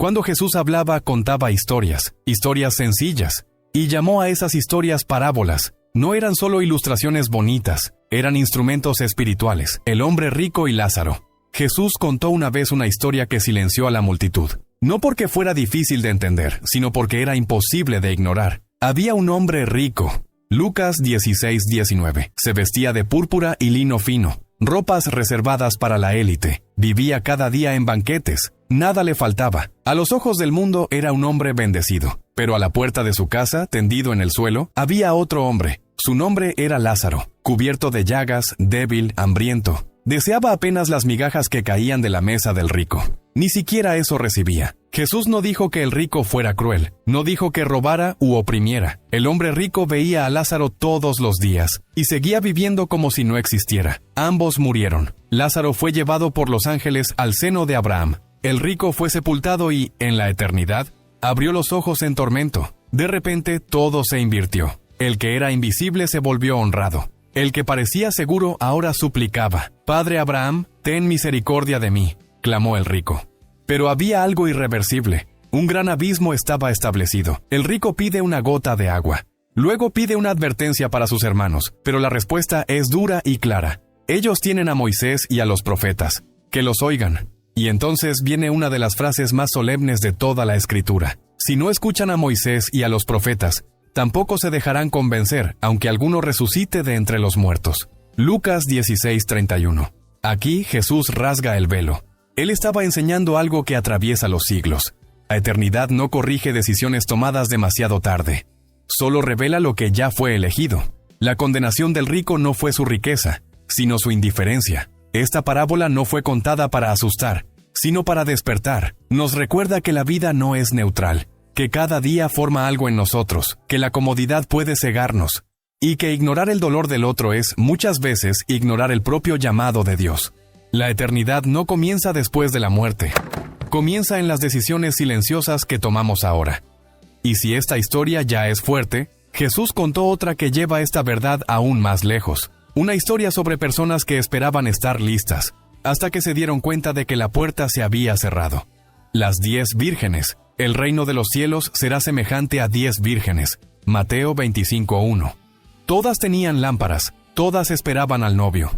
Cuando Jesús hablaba, contaba historias sencillas, y llamó a esas historias parábolas. No eran solo ilustraciones bonitas, eran instrumentos espirituales. El hombre rico y Lázaro. Jesús contó una vez una historia que silenció a la multitud. No porque fuera difícil de entender, sino porque era imposible de ignorar. Había un hombre rico. Lucas 16:19. Se vestía de púrpura y lino fino, ropas reservadas para la élite. Vivía cada día en banquetes. Nada le faltaba. A los ojos del mundo era un hombre bendecido. Pero a la puerta de su casa, tendido en el suelo, había otro hombre. Su nombre era Lázaro, cubierto de llagas, débil, hambriento. Deseaba apenas las migajas que caían de la mesa del rico. Ni siquiera eso recibía. Jesús no dijo que el rico fuera cruel, no dijo que robara u oprimiera. El hombre rico veía a Lázaro todos los días y seguía viviendo como si no existiera. Ambos murieron. Lázaro fue llevado por los ángeles al seno de Abraham. El rico fue sepultado y, en la eternidad, abrió los ojos en tormento. De repente todo se invirtió. El que era invisible se volvió honrado. El que parecía seguro ahora suplicaba. «Padre Abraham, ten misericordia de mí», clamó el rico. Pero había algo irreversible. Un gran abismo estaba establecido. El rico pide una gota de agua. Luego pide una advertencia para sus hermanos, pero la respuesta es dura y clara. Ellos tienen a Moisés y a los profetas. Que los oigan. Y entonces viene una de las frases más solemnes de toda la Escritura. Si no escuchan a Moisés y a los profetas, tampoco se dejarán convencer, aunque alguno resucite de entre los muertos. Lucas 16:31. Aquí Jesús rasga el velo. Él estaba enseñando algo que atraviesa los siglos. La eternidad no corrige decisiones tomadas demasiado tarde. Solo revela lo que ya fue elegido. La condenación del rico no fue su riqueza, sino su indiferencia. Esta parábola no fue contada para asustar, sino para despertar. Nos recuerda que la vida no es neutral, que cada día forma algo en nosotros, que la comodidad puede cegarnos, y que ignorar el dolor del otro es, muchas veces, ignorar el propio llamado de Dios. La eternidad no comienza después de la muerte. Comienza en las decisiones silenciosas que tomamos ahora. Y si esta historia ya es fuerte, Jesús contó otra que lleva esta verdad aún más lejos. Una historia sobre personas que esperaban estar listas, hasta que se dieron cuenta de que la puerta se había cerrado. Las 10 vírgenes. El reino de los cielos será semejante a 10 vírgenes. Mateo 25:1. Todas tenían lámparas, todas esperaban al novio.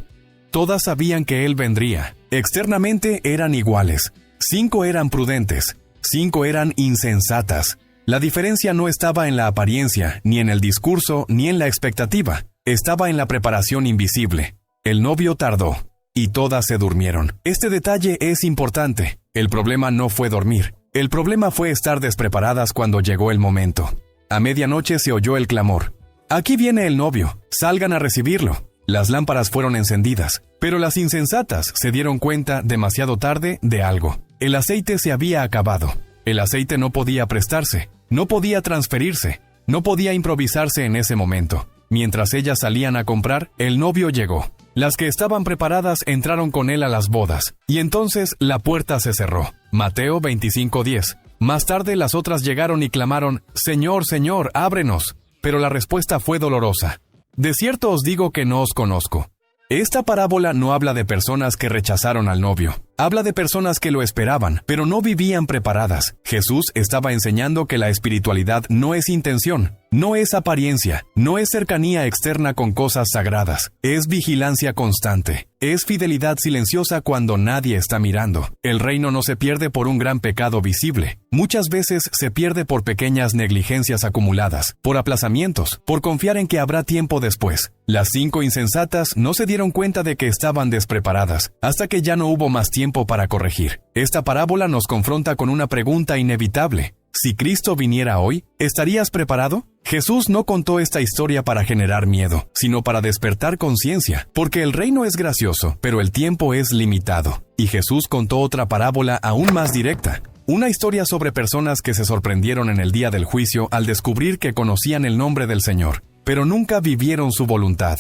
Todas sabían que él vendría. Externamente eran iguales. 5 eran prudentes, 5 eran insensatas. La diferencia no estaba en la apariencia, ni en el discurso, ni en la expectativa. Estaba en la preparación invisible. El novio tardó, y todas se durmieron. Este detalle es importante. El problema no fue dormir. El problema fue estar despreparadas cuando llegó el momento. A medianoche se oyó el clamor. «Aquí viene el novio, salgan a recibirlo». Las lámparas fueron encendidas, pero las insensatas se dieron cuenta demasiado tarde de algo. El aceite se había acabado. El aceite no podía prestarse, no podía transferirse, no podía improvisarse en ese momento. Mientras ellas salían a comprar, el novio llegó. Las que estaban preparadas entraron con él a las bodas, y entonces la puerta se cerró. Mateo 25:10. Más tarde las otras llegaron y clamaron: «Señor, Señor, ábrenos». Pero la respuesta fue dolorosa. «De cierto os digo que no os conozco». Esta parábola no habla de personas que rechazaron al novio. Habla de personas que lo esperaban, pero no vivían preparadas. Jesús estaba enseñando que la espiritualidad no es intención, no es apariencia, no es cercanía externa con cosas sagradas. Es vigilancia constante. Es fidelidad silenciosa cuando nadie está mirando. El reino no se pierde por un gran pecado visible. Muchas veces se pierde por pequeñas negligencias acumuladas, por aplazamientos, por confiar en que habrá tiempo después. Las 5 insensatas no se dieron cuenta de que estaban despreparadas, hasta que ya no hubo más tiempo para corregir. Esta parábola nos confronta con una pregunta inevitable. Si Cristo viniera hoy, ¿estarías preparado? Jesús no contó esta historia para generar miedo, sino para despertar conciencia, porque el reino es gracioso, pero el tiempo es limitado. Y Jesús contó otra parábola aún más directa. Una historia sobre personas que se sorprendieron en el día del juicio al descubrir que conocían el nombre del Señor, pero nunca vivieron su voluntad.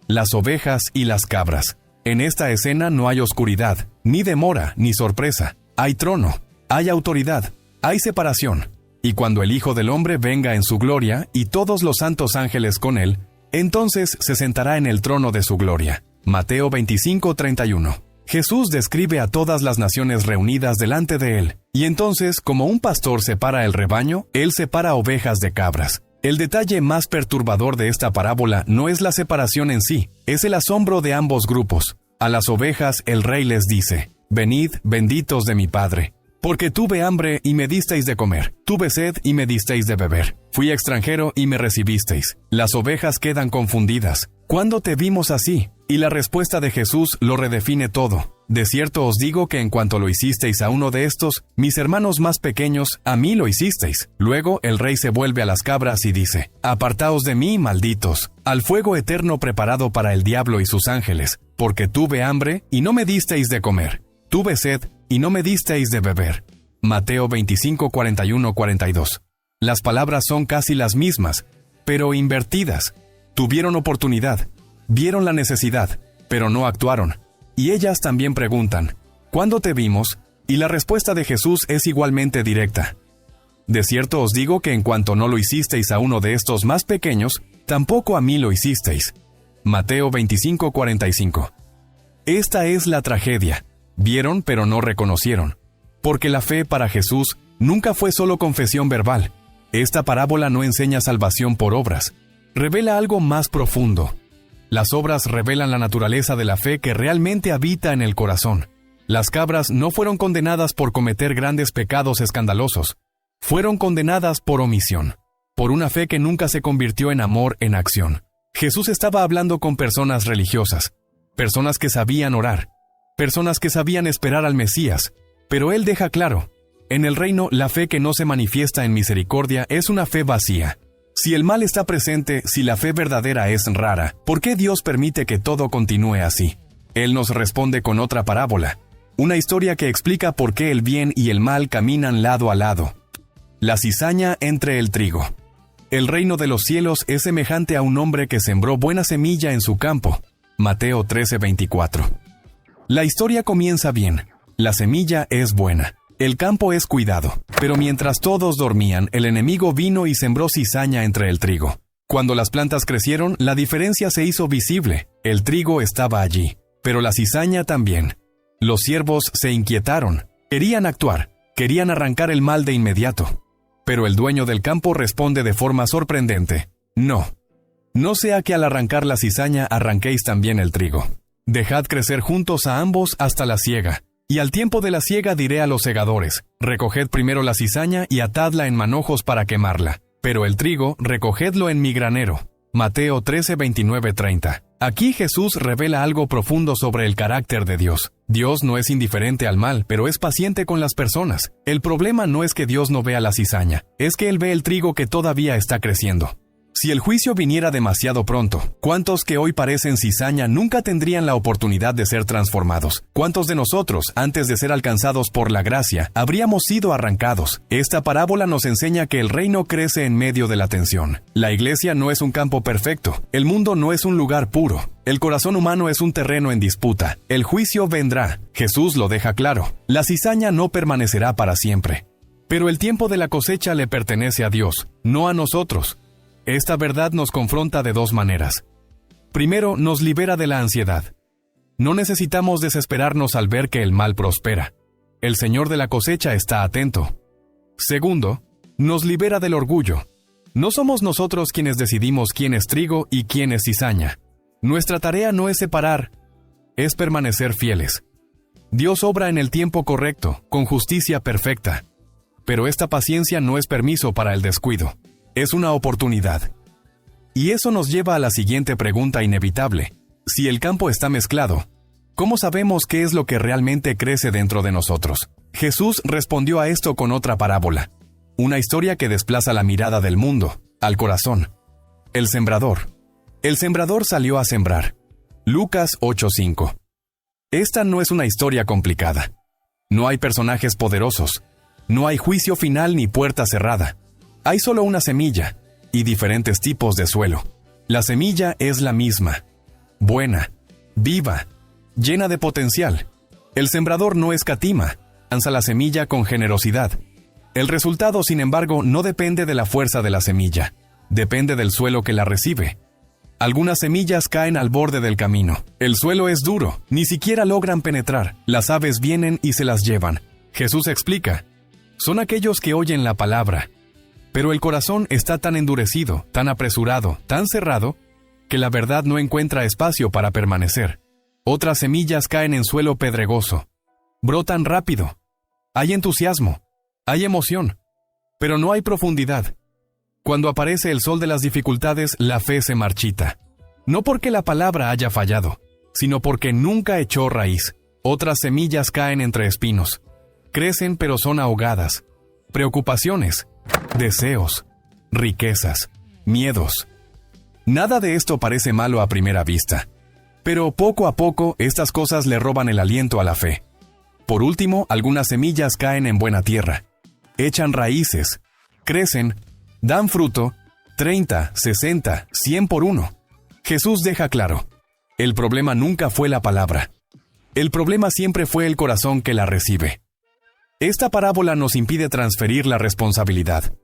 Las ovejas y las cabras. En esta escena no hay oscuridad, ni demora, ni sorpresa. Hay trono, hay autoridad, hay separación. Y cuando el Hijo del Hombre venga en su gloria y todos los santos ángeles con él, entonces se sentará en el trono de su gloria. Mateo 25:31. Jesús describe a todas las naciones reunidas delante de él, y entonces, como un pastor separa el rebaño, él separa ovejas de cabras. El detalle más perturbador de esta parábola no es la separación en sí, es el asombro de ambos grupos. A las ovejas el rey les dice: «Venid, benditos de mi Padre, porque tuve hambre y me disteis de comer, tuve sed y me disteis de beber, fui extranjero y me recibisteis». Las ovejas quedan confundidas. ¿Cuándo te vimos así? Y la respuesta de Jesús lo redefine todo. De cierto os digo que en cuanto lo hicisteis a uno de estos, mis hermanos más pequeños, a mí lo hicisteis. Luego el rey se vuelve a las cabras y dice: «Apartaos de mí, malditos, al fuego eterno preparado para el diablo y sus ángeles, porque tuve hambre y no me disteis de comer, tuve sed y no me disteis de beber». Mateo 25, 41, 42. Las palabras son casi las mismas, pero invertidas. Tuvieron oportunidad, vieron la necesidad, pero no actuaron. Y ellas también preguntan: ¿cuándo te vimos? Y la respuesta de Jesús es igualmente directa: «De cierto os digo que en cuanto no lo hicisteis a uno de estos más pequeños, tampoco a mí lo hicisteis». Mateo 25, 45. Esta es la tragedia. Vieron pero no reconocieron. Porque la fe para Jesús nunca fue solo confesión verbal. Esta parábola no enseña salvación por obras. Revela algo más profundo. Las obras revelan la naturaleza de la fe que realmente habita en el corazón. Las cabras no fueron condenadas por cometer grandes pecados escandalosos. Fueron condenadas por omisión, por una fe que nunca se convirtió en amor en acción. Jesús estaba hablando con personas religiosas, personas que sabían orar, personas que sabían esperar al Mesías, pero Él deja claro: en el reino la fe que no se manifiesta en misericordia es una fe vacía. Si el mal está presente, si la fe verdadera es rara, ¿por qué Dios permite que todo continúe así? Él nos responde con otra parábola, una historia que explica por qué el bien y el mal caminan lado a lado. La cizaña entre el trigo. El reino de los cielos es semejante a un hombre que sembró buena semilla en su campo. Mateo 13:24. La historia comienza bien. La semilla es buena. El campo es cuidado, pero mientras todos dormían, el enemigo vino y sembró cizaña entre el trigo. Cuando las plantas crecieron, la diferencia se hizo visible. El trigo estaba allí, pero la cizaña también. Los siervos se inquietaron, querían actuar, querían arrancar el mal de inmediato. Pero el dueño del campo responde de forma sorprendente: «No. No sea que al arrancar la cizaña arranquéis también el trigo. Dejad crecer juntos a ambos hasta la siega. Y al tiempo de la siega diré a los segadores: recoged primero la cizaña y atadla en manojos para quemarla, pero el trigo recogedlo en mi granero». Mateo 13, 29, 30. Aquí Jesús revela algo profundo sobre el carácter de Dios. Dios no es indiferente al mal, pero es paciente con las personas. El problema no es que Dios no vea la cizaña, es que Él ve el trigo que todavía está creciendo. Si el juicio viniera demasiado pronto, ¿cuántos que hoy parecen cizaña nunca tendrían la oportunidad de ser transformados? ¿Cuántos de nosotros, antes de ser alcanzados por la gracia, habríamos sido arrancados? Esta parábola nos enseña que el reino crece en medio de la tensión. La iglesia no es un campo perfecto. El mundo no es un lugar puro. El corazón humano es un terreno en disputa. El juicio vendrá. Jesús lo deja claro. La cizaña no permanecerá para siempre. Pero el tiempo de la cosecha le pertenece a Dios, no a nosotros. Esta verdad nos confronta de dos maneras. Primero, nos libera de la ansiedad. No necesitamos desesperarnos al ver que el mal prospera. El Señor de la cosecha está atento. Segundo, nos libera del orgullo. No somos nosotros quienes decidimos quién es trigo y quién es cizaña. Nuestra tarea no es separar, es permanecer fieles. Dios obra en el tiempo correcto, con justicia perfecta. Pero esta paciencia no es permiso para el descuido. Es una oportunidad. Y eso nos lleva a la siguiente pregunta inevitable. Si el campo está mezclado, ¿cómo sabemos qué es lo que realmente crece dentro de nosotros? Jesús respondió a esto con otra parábola. Una historia que desplaza la mirada del mundo, al corazón. El sembrador. El sembrador salió a sembrar. Lucas 8:5. Esta no es una historia complicada. No hay personajes poderosos. No hay juicio final ni puerta cerrada. Hay solo una semilla y diferentes tipos de suelo. La semilla es la misma, buena, viva, llena de potencial. El sembrador no escatima, lanza la semilla con generosidad. El resultado, sin embargo, no depende de la fuerza de la semilla, depende del suelo que la recibe. Algunas semillas caen al borde del camino. El suelo es duro, ni siquiera logran penetrar. Las aves vienen y se las llevan. Jesús explica: son aquellos que oyen la palabra, pero el corazón está tan endurecido, tan apresurado, tan cerrado, que la verdad no encuentra espacio para permanecer. Otras semillas caen en suelo pedregoso. Brotan rápido. Hay entusiasmo, hay emoción, pero no hay profundidad. Cuando aparece el sol de las dificultades, la fe se marchita. No porque la palabra haya fallado, sino porque nunca echó raíz. Otras semillas caen entre espinos. Crecen pero son ahogadas. Preocupaciones, deseos, riquezas, miedos. Nada de esto parece malo a primera vista. Pero poco a poco estas cosas le roban el aliento a la fe. Por último, algunas semillas caen en buena tierra. Echan raíces, crecen, dan fruto, 30, 60, 100 por uno. Jesús deja claro: el problema nunca fue la palabra. El problema siempre fue el corazón que la recibe. Esta parábola nos impide transferir la responsabilidad.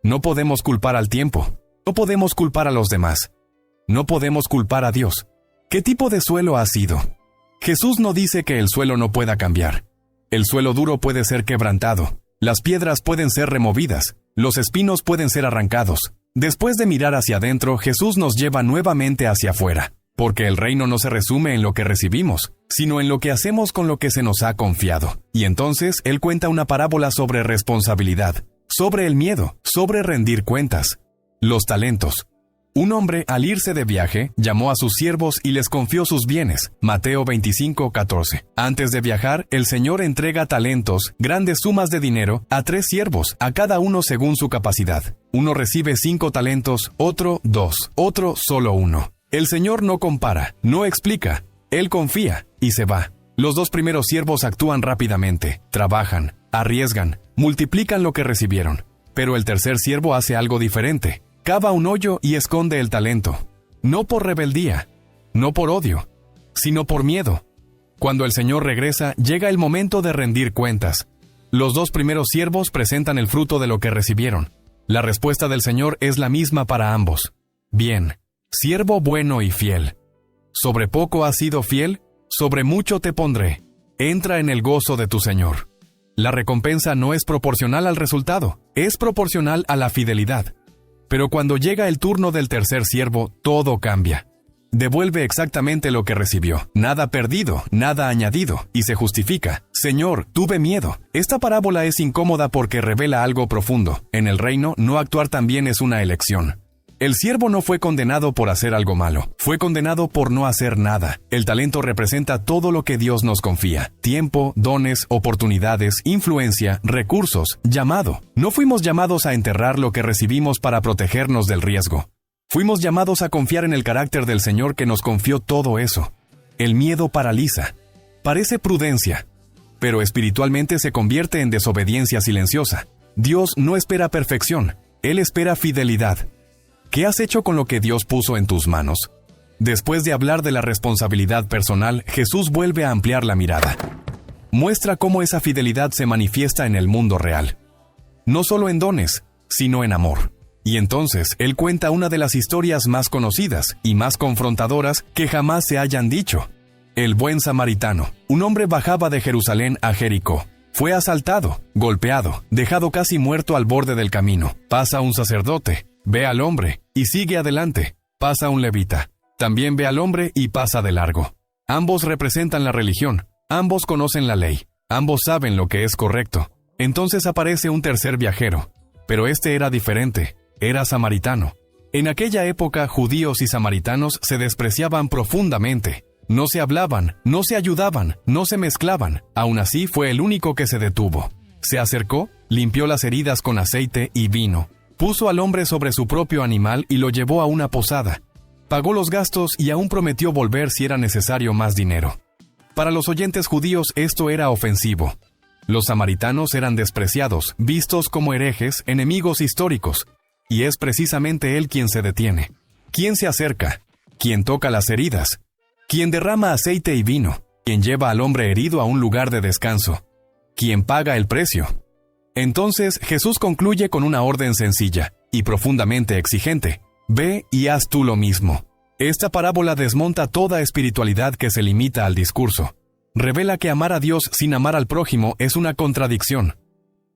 No podemos culpar al tiempo. No podemos culpar a los demás. No podemos culpar a Dios. ¿Qué tipo de suelo ha sido? Jesús no dice que el suelo no pueda cambiar. El suelo duro puede ser quebrantado. Las piedras pueden ser removidas. Los espinos pueden ser arrancados. Después de mirar hacia adentro, Jesús nos lleva nuevamente hacia afuera. Porque el reino no se resume en lo que recibimos, sino en lo que hacemos con lo que se nos ha confiado. Y entonces Él cuenta una parábola sobre responsabilidad, sobre el miedo, sobre rendir cuentas. Los talentos. Un hombre, al irse de viaje, llamó a sus siervos y les confió sus bienes. Mateo 25:14. Antes de viajar, el Señor entrega talentos, grandes sumas de dinero, a 3 siervos, a cada uno según su capacidad. Uno recibe 5 talentos, otro 2, otro solo 1. El Señor no compara, no explica. Él confía y se va. Los 2 primeros siervos actúan rápidamente, trabajan, arriesgan, multiplican lo que recibieron. Pero el tercer siervo hace algo diferente. Cava un hoyo y esconde el talento. No por rebeldía, no por odio, sino por miedo. Cuando el Señor regresa, llega el momento de rendir cuentas. Los 2 primeros siervos presentan el fruto de lo que recibieron. La respuesta del Señor es la misma para ambos. Bien, siervo bueno y fiel. Sobre poco has sido fiel, sobre mucho te pondré. Entra en el gozo de tu Señor. La recompensa no es proporcional al resultado, es proporcional a la fidelidad. Pero cuando llega el turno del tercer siervo, todo cambia. Devuelve exactamente lo que recibió. Nada perdido, nada añadido, y se justifica. Señor, tuve miedo. Esta parábola es incómoda porque revela algo profundo. En el reino, no actuar también es una elección. El siervo no fue condenado por hacer algo malo, fue condenado por no hacer nada. El talento representa todo lo que Dios nos confía: tiempo, dones, oportunidades, influencia, recursos, llamado. No fuimos llamados a enterrar lo que recibimos para protegernos del riesgo. Fuimos llamados a confiar en el carácter del Señor que nos confió todo eso. El miedo paraliza. Parece prudencia, pero espiritualmente se convierte en desobediencia silenciosa. Dios no espera perfección, Él espera fidelidad. ¿Qué has hecho con lo que Dios puso en tus manos? Después de hablar de la responsabilidad personal, Jesús vuelve a ampliar la mirada. Muestra cómo esa fidelidad se manifiesta en el mundo real. No solo en dones, sino en amor. Y entonces, Él cuenta una de las historias más conocidas y más confrontadoras que jamás se hayan dicho. El buen samaritano. Un hombre bajaba de Jerusalén a Jericó. Fue asaltado, golpeado, dejado casi muerto al borde del camino. Pasa un sacerdote. Ve al hombre y sigue adelante. Pasa un levita. También ve al hombre y pasa de largo. Ambos representan la religión. Ambos conocen la ley. Ambos saben lo que es correcto. Entonces aparece un tercer viajero. Pero este era diferente. Era samaritano. En aquella época, judíos y samaritanos se despreciaban profundamente. No se hablaban, no se ayudaban, no se mezclaban. Aún así, fue el único que se detuvo. Se acercó, limpió las heridas con aceite y vino. Puso al hombre sobre su propio animal y lo llevó a una posada. Pagó los gastos y aún prometió volver si era necesario más dinero. Para los oyentes judíos esto era ofensivo. Los samaritanos eran despreciados, vistos como herejes, enemigos históricos. Y es precisamente él quien se detiene. Quien se acerca, quien toca las heridas, quien derrama aceite y vino, quien lleva al hombre herido a un lugar de descanso, quien paga el precio. Entonces Jesús concluye con una orden sencilla y profundamente exigente. Ve y haz tú lo mismo. Esta parábola desmonta toda espiritualidad que se limita al discurso. Revela que amar a Dios sin amar al prójimo es una contradicción.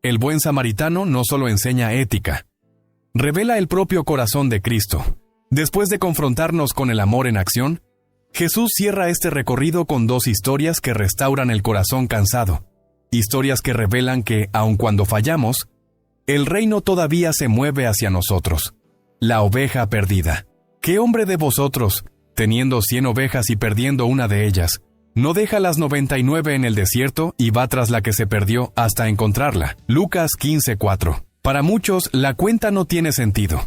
El buen samaritano no solo enseña ética, revela el propio corazón de Cristo. Después de confrontarnos con el amor en acción, Jesús cierra este recorrido con dos historias que restauran el corazón cansado. Historias que revelan que, aun cuando fallamos, el reino todavía se mueve hacia nosotros. La oveja perdida. ¿Qué hombre de vosotros, teniendo 100 ovejas y perdiendo una de ellas, no deja las 99 en el desierto y va tras la que se perdió hasta encontrarla? Lucas 15:4. Para muchos, la cuenta no tiene sentido.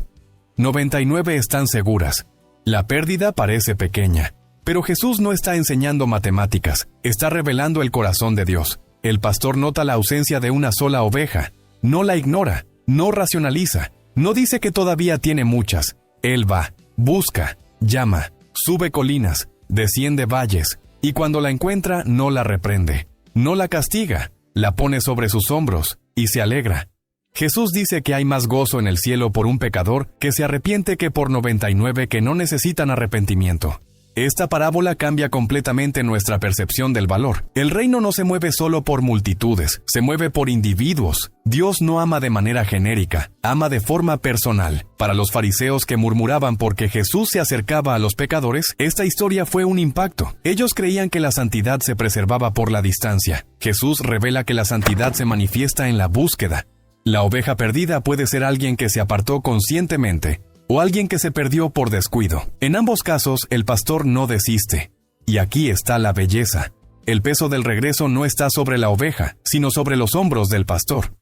99 están seguras. La pérdida parece pequeña. Pero Jesús no está enseñando matemáticas, está revelando el corazón de Dios. El pastor nota la ausencia de una sola oveja. No la ignora, no racionaliza, no dice que todavía tiene muchas. Él va, busca, llama, sube colinas, desciende valles, y cuando la encuentra no la reprende, no la castiga, la pone sobre sus hombros, y se alegra. Jesús dice que hay más gozo en el cielo por un pecador que se arrepiente que por 99 que no necesitan arrepentimiento. Esta parábola cambia completamente nuestra percepción del valor. El reino no se mueve solo por multitudes, se mueve por individuos. Dios no ama de manera genérica, ama de forma personal. Para los fariseos que murmuraban porque Jesús se acercaba a los pecadores, esta historia fue un impacto. Ellos creían que la santidad se preservaba por la distancia. Jesús revela que la santidad se manifiesta en la búsqueda. La oveja perdida puede ser alguien que se apartó conscientemente, o alguien que se perdió por descuido. En ambos casos, el pastor no desiste. Y aquí está la belleza. El peso del regreso no está sobre la oveja, sino sobre los hombros del pastor.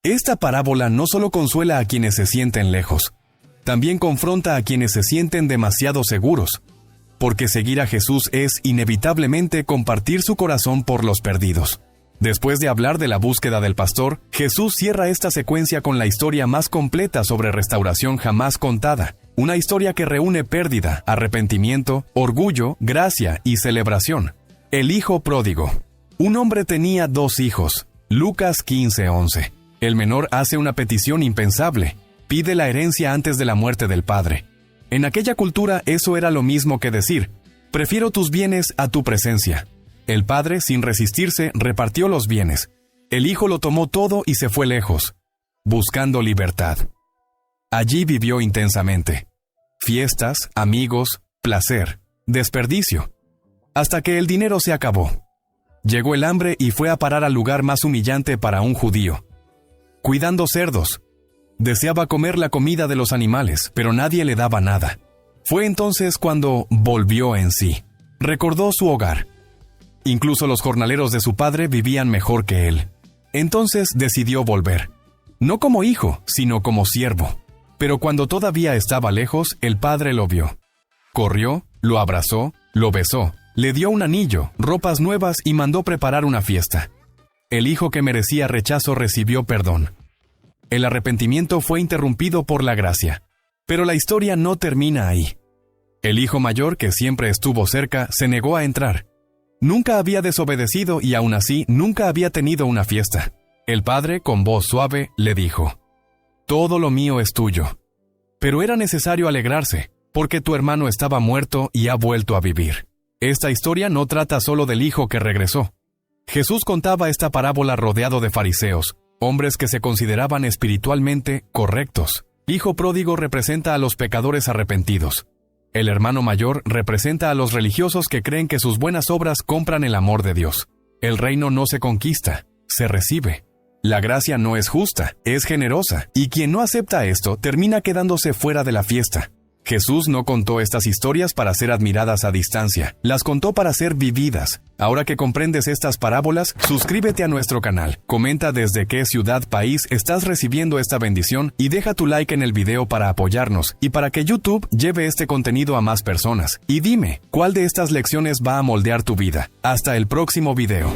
Esta parábola no solo consuela a quienes se sienten lejos, también confronta a quienes se sienten demasiado seguros, porque seguir a Jesús es inevitablemente compartir su corazón por los perdidos. Después de hablar de la búsqueda del pastor, Jesús cierra esta secuencia con la historia más completa sobre restauración jamás contada. Una historia que reúne pérdida, arrepentimiento, orgullo, gracia y celebración. El hijo pródigo. Un hombre tenía 2 hijos. Lucas 15:11. El menor hace una petición impensable. Pide la herencia antes de la muerte del padre. En aquella cultura eso era lo mismo que decir: prefiero tus bienes a tu presencia. El padre, sin resistirse, repartió los bienes. El hijo lo tomó todo y se fue lejos, buscando libertad. Allí vivió intensamente. Fiestas, amigos, placer, desperdicio. Hasta que el dinero se acabó. Llegó el hambre y fue a parar al lugar más humillante para un judío. Cuidando cerdos. Deseaba comer la comida de los animales, pero nadie le daba nada. Fue entonces cuando volvió en sí. Recordó su hogar. Incluso los jornaleros de su padre vivían mejor que él. Entonces decidió volver. No como hijo, sino como siervo. Pero cuando todavía estaba lejos, el padre lo vio. Corrió, lo abrazó, lo besó, le dio un anillo, ropas nuevas y mandó preparar una fiesta. El hijo que merecía rechazo recibió perdón. El arrepentimiento fue interrumpido por la gracia. Pero la historia no termina ahí. El hijo mayor, que siempre estuvo cerca, se negó a entrar. Nunca había desobedecido y aún así nunca había tenido una fiesta. El padre, con voz suave, le dijo: todo lo mío es tuyo. Pero era necesario alegrarse, porque tu hermano estaba muerto y ha vuelto a vivir. Esta historia no trata solo del hijo que regresó. Jesús contaba esta parábola rodeado de fariseos, hombres que se consideraban espiritualmente correctos. Hijo pródigo representa a los pecadores arrepentidos. El hermano mayor representa a los religiosos que creen que sus buenas obras compran el amor de Dios. El reino no se conquista, se recibe. La gracia no es justa, es generosa, y quien no acepta esto termina quedándose fuera de la fiesta. Jesús no contó estas historias para ser admiradas a distancia, las contó para ser vividas. Ahora que comprendes estas parábolas, suscríbete a nuestro canal, comenta desde qué ciudad, país estás recibiendo esta bendición y deja tu like en el video para apoyarnos y para que YouTube lleve este contenido a más personas. Y dime, ¿cuál de estas lecciones va a moldear tu vida? Hasta el próximo video.